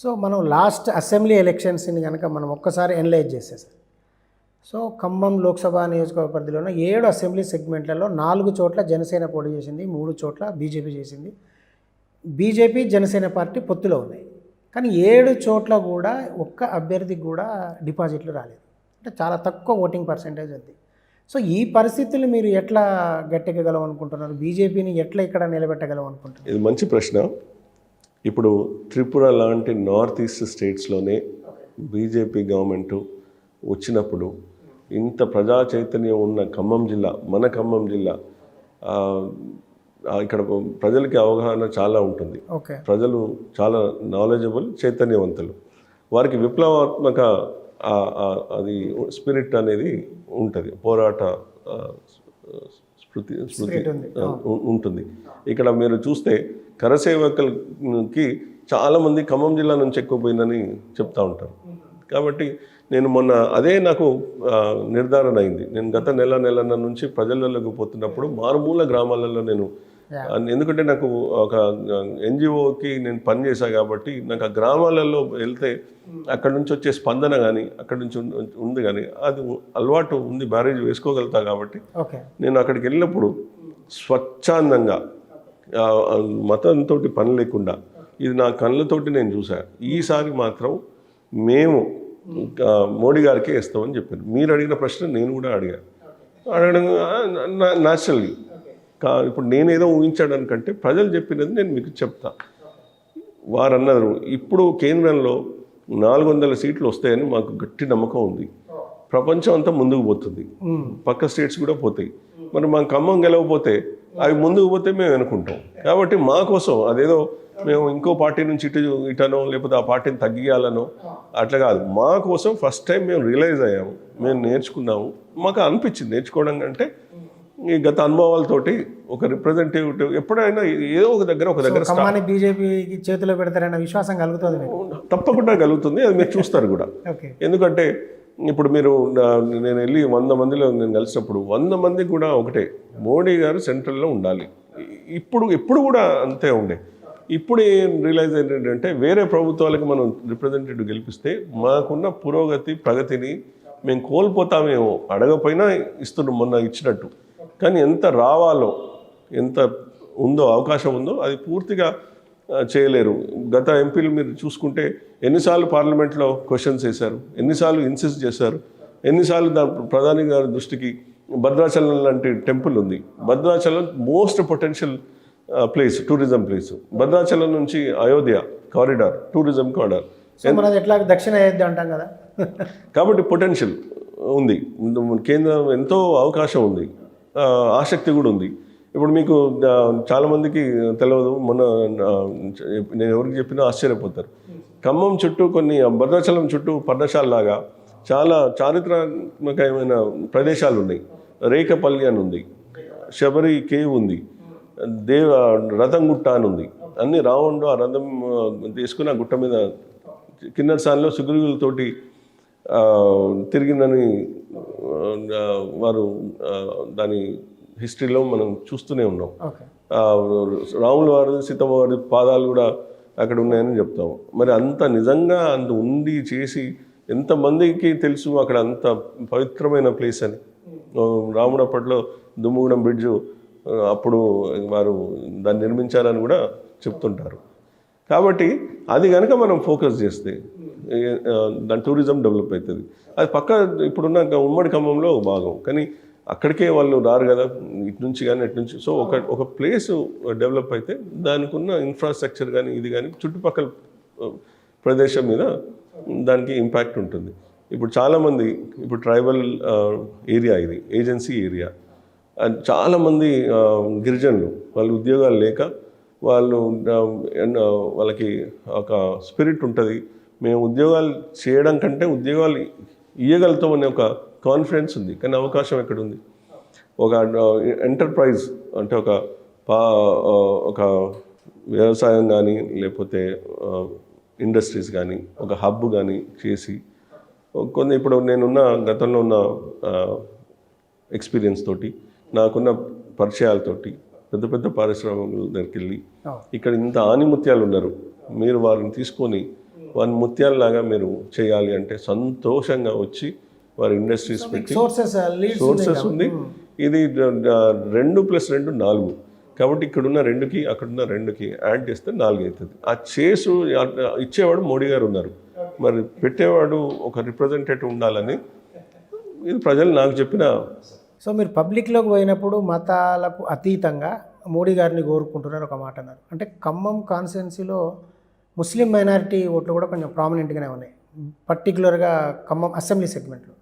So మనం last assembly ఎలక్షన్స్ని కనుక మనం ఒక్కసారి ఎనలైజ్ చేసేసాం. సో ఖమ్మం లోక్సభ నియోజకవర్గ పరిధిలోనే 7 అసెంబ్లీ సెగ్మెంట్లలో 4 చోట్ల జనసేన పోటీ చేసింది, 3 చోట్ల బీజేపీ చేసింది. బీజేపీ జనసేన పార్టీ పొత్తులో ఉన్నాయి. కానీ 7 చోట్ల కూడా ఒక్క అభ్యర్థికి కూడా డిపాజిట్లు రాలేదు. అంటే చాలా తక్కువ ఓటింగ్ పర్సెంటేజ్ ఉంది. సో ఈ పరిస్థితులు మీరు ఎట్లా గట్టెక్కగలం అనుకుంటున్నారు? బీజేపీని ఎట్లా ఇక్కడ నిలబెట్టగలం అనుకుంటున్నారు? ఇది మంచి ప్రశ్న. ఇప్పుడు త్రిపుర లాంటి నార్త్ ఈస్ట్ స్టేట్స్లోనే బీజేపీ గవర్నమెంట్ వచ్చినప్పుడు ఇంత ప్రజా చైతన్యం ఉన్న ఖమ్మం జిల్లా, మన ఖమ్మం జిల్లా, ఇక్కడ ప్రజలకి అవగాహన చాలా ఉంటుంది. ప్రజలు చాలా నాలెడ్జబుల్, చైతన్యవంతులు. వారికి విప్లవాత్మక అది స్పిరిట్ అనేది ఉంటుంది, పోరాట స్మృతి ఉంటుంది. ఇక్కడ మీరు చూస్తే కరసేవకులకి చాలామంది ఖమ్మం జిల్లా నుంచి ఎక్కువ పోయిందని చెప్తా ఉంటారు. కాబట్టి నేను మొన్న అదే నాకు నిర్ధారణ అయింది. నేను గత నెలన్నర నుంచి ప్రజలలోకి పోతున్నప్పుడు మారుమూల గ్రామాలలో నేను, ఎందుకంటే నాకు ఒక ఎన్జిఓకి నేను పనిచేశాను కాబట్టి నాకు ఆ గ్రామాలలో వెళ్తే అక్కడ నుంచి వచ్చే స్పందన కానీ అక్కడ నుంచి ఉంది కానీ అది అలవాటు ఉంది, బ్యారేజ్ వేసుకోగలుగుతా. కాబట్టి నేను అక్కడికి వెళ్ళినప్పుడు స్వచ్ఛందంగా మతంతో పని లేకుండా ఇది నా కళ్ళతోటి నేను చూశాను. ఈసారి మాత్రం మేము మోడీ గారికే ఇస్తామని చెప్పారు. మీరు అడిగిన ప్రశ్న నేను కూడా అడగడం న్యాచురల్లీ. ఇప్పుడు నేనేదో ఊహించడానికంటే ప్రజలు చెప్పినది నేను మీకు చెప్తా. వారు అన్నారు ఇప్పుడు కేంద్రంలో 400 సీట్లు వస్తాయని మాకు గట్టి నమ్మకం ఉంది. ప్రపంచం అంతా ముందుకు పోతుంది, పక్క స్టేట్స్ కూడా పోతాయి. మరి మా ఖమ్మం గెలవకపోతే అవి ముందుకు పోతే మేము అనుకుంటాం. కాబట్టి మా కోసం అదేదో మేము ఇంకో పార్టీ నుంచి ఇటనో లేకపోతే ఆ పార్టీని తగ్గియాలనో అట్లా కాదు. మా కోసం ఫస్ట్ టైం మేము రియలైజ్ అయ్యాము, మేము నేర్చుకున్నాము. మాకు అనిపించింది నేర్చుకోవడం కంటే ఈ గత అనుభవాలతోటి ఒక రిప్రజెంటేటివ్ ఎప్పుడైనా ఏదో ఒక దగ్గర బీజేపీ చేతిలో పెడతారన్న విశ్వాసం కలుగుతుంది. తప్పకుండా కలుగుతుంది, అది మీరు చూస్తారు కూడా. ఎందుకంటే ఇప్పుడు మీరు నేను వెళ్ళి 100 మందిలో నేను కలిసినప్పుడు 100 మంది కూడా ఒకటే, మోడీ గారు సెంట్రల్లో ఉండాలి. ఎప్పుడు కూడా అంతే ఉండే. ఇప్పుడు ఏం రియలైజ్ ఏంటంటే వేరే ప్రభుత్వాలకు మనం రిప్రజెంటేటివ్ గెలిపిస్తే మాకున్న పురోగతి ప్రగతిని మేము కోల్పోతామేమో. అడగపోయినా ఇస్తున్నాం మొన్న ఇచ్చినట్టు. కానీ ఎంత రావాలో, ఎంత ఉందో అవకాశం ఉందో అది పూర్తిగా చేయలేరు. గత ఎంపీలు మీరు చూసుకుంటే ఎన్నిసార్లు పార్లమెంట్లో క్వశ్చన్స్ వేశారు, ఎన్నిసార్లు ఇన్సిస్ట్ చేశారు, ఎన్నిసార్లు ప్రధాని గారి దృష్టికి భద్రాచలం లాంటి టెంపుల్ ఉంది. Bhadrachalam most potential place, tourism place. Bhadrachalam నుంచి అయోధ్య కారిడార్, టూరిజం కారిడార్. ఎట్లా దక్షిణ అయోధ్య అంటాం కదా. కాబట్టి పొటెన్షియల్ ఉంది, కేంద్రం ఎంతో అవకాశం ఉంది, ఆసక్తి కూడా ఉంది. ఇప్పుడు మీకు చాలామందికి తెలియదు, మొన్న నేను ఎవరికి చెప్పినా ఆశ్చర్యపోతారు. ఖమ్మం చుట్టూ కొన్ని భద్రాచలం చుట్టూ పర్ణశాలలాగా చాలా చారిత్రాత్మకమైన ప్రదేశాలు ఉన్నాయి. రేకపల్లి అని ఉంది, శబరి కేవ్ ఉంది, రథం గుట్ట అని ఉంది. అన్ని రావణుడు ఆ రథం తీసుకుని ఆ గుట్ట మీద కిన్నెరసానిలో సుగ్రీవులతోటి తిరిగిందని వారు దాని హిస్టరీలో మనం చూస్తూనే ఉన్నాం. రాముల వారి సీతమ్మ వారి పాదాలు కూడా అక్కడ ఉన్నాయని చెప్తాము. మరి అంత నిజంగా అంత ఉండి చేసి ఎంతమందికి తెలుసు అక్కడ అంత పవిత్రమైన ప్లేస్ అని. రాముడు అప్పట్లో దుమ్ముగూడెం బ్రిడ్జు అప్పుడు వారు దాన్ని నిర్మించారని కూడా చెప్తుంటారు. కాబట్టి అది కనుక మనం ఫోకస్ చేస్తే దాని టూరిజం డెవలప్ అవుతుంది. అది పక్క ఇప్పుడున్న ఉమ్మడి ఖమ్మంలో భాగం, కానీ అక్కడికే వాళ్ళు రారు కదా, ఇటు నుంచి కానీ అటు నుంచి. సో ఒక ప్లేస్ డెవలప్ అయితే దానికి ఉన్న ఇన్ఫ్రాస్ట్రక్చర్ కానీ ఇది కానీ చుట్టుపక్కల ప్రదేశం మీద దానికి ఇంపాక్ట్ ఉంటుంది. ఇప్పుడు చాలామంది ఇప్పుడు ట్రైబల్ ఏరియా, ఇది ఏజెన్సీ ఏరియా, చాలామంది గిరిజనులు వాళ్ళు ఉద్యోగాలు లేక వాళ్ళకి ఒక స్పిరిట్ ఉంటుంది, మేము ఉద్యోగాలు చేయడం కంటే ఉద్యోగాలు ఇవ్వగలుగుతామనే ఒక కాన్ఫిడెన్స్ ఉంది. కానీ అవకాశం ఎక్కడుంది? ఒక ఎంటర్ప్రైజ్ అంటే ఒక వ్యవసాయం కానీ లేకపోతే ఇండస్ట్రీస్ కానీ ఒక హబ్ కానీ చేసి కొన్ని ఇప్పుడు నేనున్న గతంలో ఉన్న ఎక్స్పీరియన్స్ తోటి నాకున్న పరిచయాలతోటి పెద్ద పెద్ద పారిశ్రామికుల దగ్గరికి వెళ్ళి ఇక్కడ ఇంత ఆనిముత్యాలు ఉన్నారు, మీరు వారిని తీసుకొని వారి ముత్యాలలాగా మీరు చేయాలి అంటే సంతోషంగా వచ్చి వారి ఇండస్ట్రీస్ పెట్టి సోర్సెస్ ఉంది. ఇది 2+2 4, కాబట్టి ఇక్కడున్న 2కి అక్కడున్న 2కి యాడ్ చేస్తే 4 అవుతుంది. ఆ చేసు ఇచ్చేవాడు మోడీ గారు ఉన్నారు, మరి పెట్టేవాడు ఒక రిప్రజెంటేటివ్ ఉండాలని ఇది ప్రజలు నాకు చెప్పిన. సో మీరు పబ్లిక్లోకి పోయినప్పుడు మతాలకు అతీతంగా మోడీ గారిని కోరుకుంటున్నారు ఒక మాట అన్నారు. అంటే ఖమ్మం కాన్స్టిట్యున్సీలో ముస్లిం మైనారిటీ ఓట్లు కూడా కొంచెం ప్రామినెంట్గానే ఉన్నాయి, పర్టికులర్గా ఖమ్మం అసెంబ్లీ సెగ్మెంట్లో.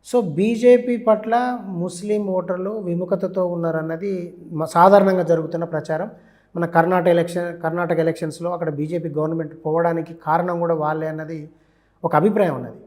సో బీజేపీ పట్ల ముస్లిం ఓటర్లు విముఖతతో ఉన్నారన్నది సాధారణంగా జరుగుతున్న ప్రచారం. మన కర్ణాటక ఎలక్షన్స్లో అక్కడ బీజేపీ గవర్నమెంట్ పోవడానికి కారణం కూడా వాళ్ళే అన్నది ఒక అభిప్రాయం ఉన్నది.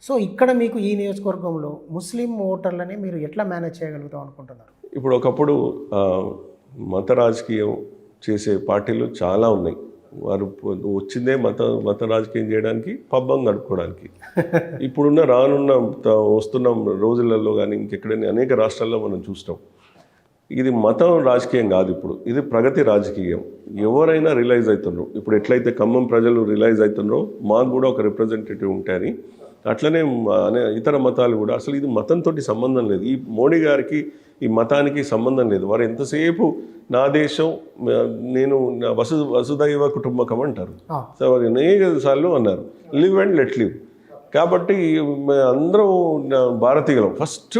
సో ఇక్కడ మీకు ఈ నియోజకవర్గంలో ముస్లిం ఓటర్లని మీరు ఎట్లా మేనేజ్ చేయగలుగుతాం అనుకుంటున్నారు? ఇప్పుడు ఒకప్పుడు మత రాజకీయం చేసే పార్టీలు చాలా ఉన్నాయి. వారు వచ్చిందే మత రాజకీయం చేయడానికి, పబ్బం గడుపుకోవడానికి. ఇప్పుడున్న వస్తున్న రోజులలో కానీ ఇంకెక్కడైనా అనేక రాష్ట్రాల్లో మనం చూస్తాం. ఇది మతం రాజకీయం కాదు, ఇప్పుడు ఇది ప్రగతి రాజకీయం. ఎవరైనా రిలైజ్ అవుతున్నారు, ఇప్పుడు ఎట్లయితే ఖమ్మం ప్రజలు రిలైజ్ అవుతున్నారో మాకు కూడా ఒక రిప్రజెంటేటివ్ ఉంటాయని, అట్లనే ఇతర మతాలు కూడా. అసలు ఇది మతంతో సంబంధం లేదు, ఈ మోడీ గారికి ఈ మతానికి సంబంధం లేదు. వారు ఎంతసేపు నా దేశం, నేను వసుదైవ కుటుంబకం అంటారు. సో వారు అనేక సార్లు అన్నారు లివ్ అండ్ లెట్ లివ్. కాబట్టి అందరం భారతీయులం, ఫస్ట్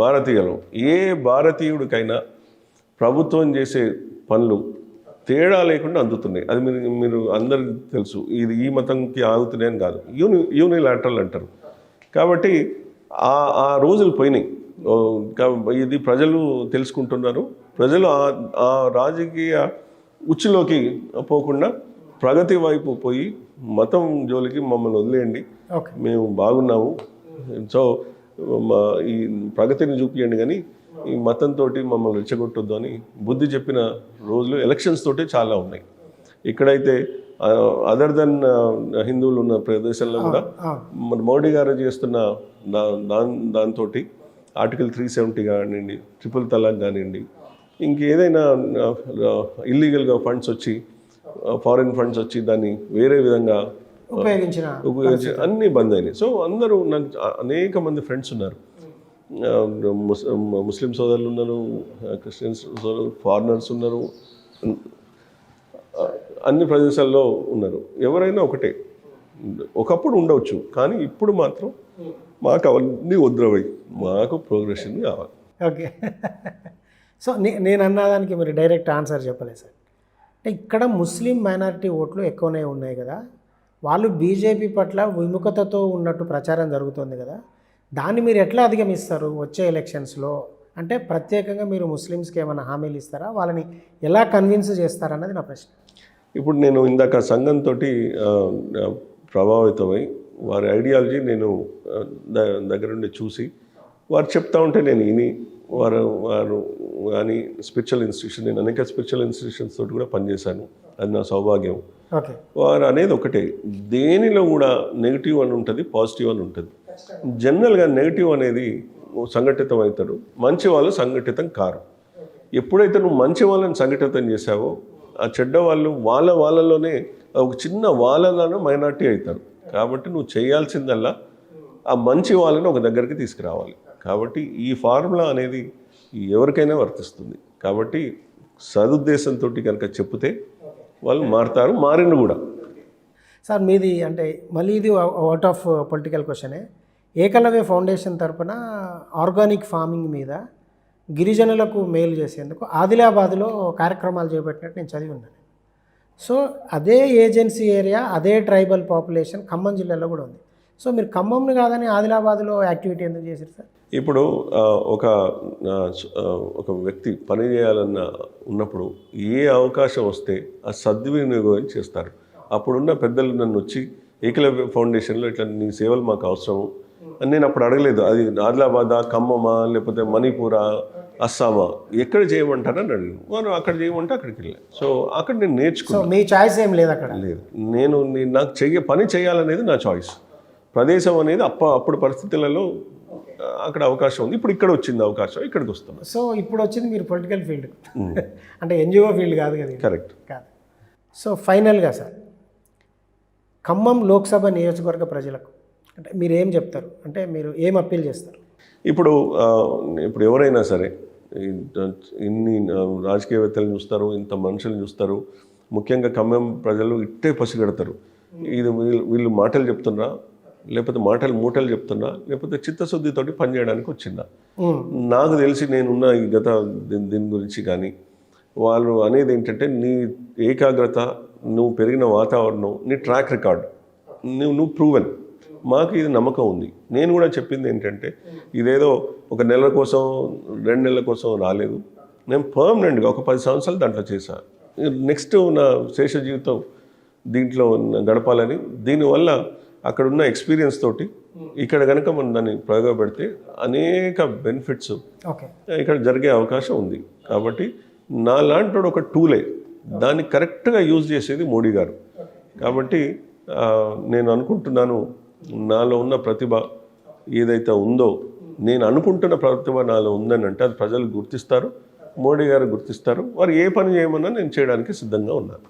భారతీయులం. ఏ భారతీయుడికైనా ప్రభుత్వం చేసే పనులు తేడా లేకుండా అందుతున్నాయి. అది మీరు అందరికి తెలుసు. ఇది ఈ మతంకి ఆగుతున్నాయని కాదు, యూనిలాటరల్ అంటారు. కాబట్టి ఆ రోజులు పోయినాయి. ఇది ప్రజలు తెలుసుకుంటున్నారు. ప్రజలు ఆ రాజకీయ ఉచ్చులోకి పోకుండా ప్రగతి వైపు పోయి మతం జోలికి మమ్మల్ని వదిలేయండి, మేము బాగున్నాము, సో ఈ ప్రగతిని చూపించండి, కానీ ఈ మతంతో మమ్మల్ని రెచ్చగొట్టొద్దు అని బుద్ధి చెప్పిన రోజులు ఎలక్షన్స్ తోటి చాలా ఉన్నాయి. ఇక్కడైతే అదర్ దెన్ హిందువులు ఉన్న ప్రదేశాల్లో కూడా మన మోడీ గారు చేస్తున్న దాంతో ఆర్టికల్ 370 కానివ్వండి, ట్రిపుల్ తలాక్ కానివ్వండి, ఇంకేదైనా ఇల్లీగల్గా ఫండ్స్ వచ్చి, ఫారిన్ ఫండ్స్ వచ్చి దాన్ని వేరే విధంగా ఉపయోగించి అన్నీ బంద్ అయినాయి. సో అందరూ నాకు అనేక మంది ఫ్రెండ్స్ ఉన్నారు, ముస్లిం సోదరులు ఉన్నారు, క్రిస్టియన్స్ సోదరులు, ఫారినర్స్ ఉన్నారు, అన్ని ప్రదేశాల్లో ఉన్నారు. ఎవరైనా ఒకటే, ఒకప్పుడు ఉండవచ్చు, కానీ ఇప్పుడు మాత్రం మాకు అవన్నీ వద్దురవై, మాకు ప్రోగ్రెషన్ కావాలి. ఓకే. సో నేను అన్నదానికి మీరు డైరెక్ట్ ఆన్సర్ చెప్పలేదు సార్. అంటే ఇక్కడ ముస్లిం మైనారిటీ ఓట్లు ఎక్కువనే ఉన్నాయి కదా, వాళ్ళు బీజేపీ పట్ల విముఖతతో ఉన్నట్టు ప్రచారం జరుగుతుంది కదా, దాన్ని మీరు ఎట్లా అధిగమిస్తారు వచ్చే ఎలక్షన్స్లో? అంటే ప్రత్యేకంగా మీరు ముస్లిమ్స్కి ఏమైనా హామీలు ఇస్తారా, వాళ్ళని ఎలా కన్విన్స్ చేస్తారన్నది నా ప్రశ్న. ఇప్పుడు నేను ఇందాక సంఘంతో ప్రభావితమై వారి ఐడియాలజీ నేను దగ్గరుండి చూసి వారు చెప్తా ఉంటే నేను విని వారు కానీ స్పిరిచువల్ ఇన్స్టిట్యూషన్, నేను అనేక స్పిరిచువల్ ఇన్స్టిట్యూషన్స్ తోటి కూడా పనిచేశాను, అది నా సౌభాగ్యం. వారు అనేది ఒకటే, దేనిలో కూడా నెగిటివ్ అని ఉంటుంది, పాజిటివ్ అని ఉంటుంది. జనరల్గా నెగిటివ్ అనేది సంఘటితం అవుతాడు, మంచి వాళ్ళు సంఘటితం కారు. ఎప్పుడైతే నువ్వు మంచి వాళ్ళని సంఘటితం చేశావో, ఆ చెడ్డ వాళ్ళు వాళ్ళలోనే ఒక చిన్న వాళ్ళలోనే మైనార్టీ అవుతారు. కాబట్టి నువ్వు చేయాల్సిందల్లా ఆ మంచి వాళ్ళని ఒక దగ్గరికి తీసుకురావాలి. కాబట్టి ఈ ఫార్ములా అనేది ఎవరికైనా వర్తిస్తుంది. కాబట్టి సదుద్దేశంతో కనుక చెప్తే వాళ్ళు మారుతారు, మారిన కూడా. సార్ మీది అంటే మళ్ళీ ఇది అవుట్ ఆఫ్ పొలిటికల్ క్వశ్చనే, ఏకలవ్య ఫౌండేషన్ తరపున ఆర్గానిక్ ఫార్మింగ్ మీద గిరిజనులకు మేలు చేసేందుకు ఆదిలాబాద్లో కార్యక్రమాలు చేపట్టినట్టు నేను చదివి ఉన్నాను. సో అదే ఏజెన్సీ ఏరియా, అదే ట్రైబల్ పాపులేషన్ ఖమ్మం జిల్లాలో కూడా ఉంది. సో మీరు ఖమ్మంని కాదని ఆదిలాబాద్లో యాక్టివిటీ ఎందుకు చేశారు సార్? ఇప్పుడు ఒక వ్యక్తి పని చేయాలన్న ఉన్నప్పుడు ఏ అవకాశం వస్తే ఆ సద్వినియోగం చేస్తారు. అప్పుడున్న పెద్దలు నన్ను వచ్చి ఏకలవ్య ఫౌండేషన్లో ఇట్లా నీ సేవలు మాకు అవసరము అని నేను అప్పుడు అడగలేదు. అది ఆదిలాబాదా, ఖమ్మమా, లేకపోతే మణిపూరా, అస్సామా, ఎక్కడ చేయమంటారని అడిగాను. వారు అక్కడ చేయమంటే అక్కడికి వెళ్ళాను. సో అక్కడ నేను నేర్చుకున్నాను. మీ చాయిస్ ఏం లేదు అక్కడ? లేదు, నాకు పని చేయాలనేది నా చాయిస్. ప్రదేశం అనేది అప్పుడు పరిస్థితులలో అక్కడ అవకాశం ఉంది. ఇప్పుడు ఇక్కడ వచ్చింది అవకాశం, ఇక్కడికి వస్తున్నాం. సో ఇప్పుడు వచ్చింది మీరు పొలిటికల్ ఫీల్డ్, అంటే ఎన్జిఓ ఫీల్డ్ కాదు కదా? కరెక్ట్ కాదు. సో ఫైనల్గా సార్, ఖమ్మం లోక్సభ నియోజకవర్గ ప్రజలకు అంటే మీరు ఏం చెప్తారు, అంటే మీరు ఏం అప్పీల్ చేస్తారు? ఇప్పుడు ఇప్పుడు ఎవరైనా సరే ఇన్ని రాజకీయవేత్తలను చూస్తారు, ఇంత మనుషులను చూస్తారు, ముఖ్యంగా ఖమ్మం ప్రజలు ఇట్టే పసిగడతారు. ఇది వీళ్ళు మాటలు చెప్తున్నా, లేకపోతే మూటలు చెప్తున్నా, లేకపోతే చిత్తశుద్ధితోటి పనిచేయడానికి వచ్చిందా. నాకు తెలిసి నేనున్న ఈ గత దీని గురించి కానీ వాళ్ళు అనేది ఏంటంటే నీ ఏకాగ్రత, నువ్వు పెరిగిన వాతావరణం, నీ ట్రాక్ రికార్డ్, నువ్వు ప్రూవెన్. మాకు ఇది నమ్మకం ఉంది. నేను కూడా చెప్పింది ఏంటంటే ఇదేదో ఒక నెల కోసం 2 నెలల కోసం రాలేదు. నేను పర్మనెంట్గా ఒక 10 సంవత్సరాలు దాంట్లో చేశాను. నెక్స్ట్ నా శేష జీవితం దీంట్లో గడపాలని, దీనివల్ల అక్కడున్న ఎక్స్పీరియన్స్ తోటి ఇక్కడ కనుక మనం దాన్ని ప్రయోగపెడితే అనేక బెనిఫిట్స్ ఇక్కడ జరిగే అవకాశం ఉంది. కాబట్టి నా లాంటి ఒక టూలే, దాన్ని కరెక్ట్గా యూజ్ చేసేది మోడీ గారు. కాబట్టి నేను అనుకుంటున్నాను నాలో ఉన్న ప్రతిభ ఏదైతే ఉందో, నేను అనుకుంటున్న ప్రతిభ నాలో ఉందని అంటే అది ప్రజలు గుర్తిస్తారు, మోడీ గారు గుర్తిస్తారు. వారు ఏ పని చేయమన్నా నేను చేయడానికి సిద్ధంగా ఉన్నాను.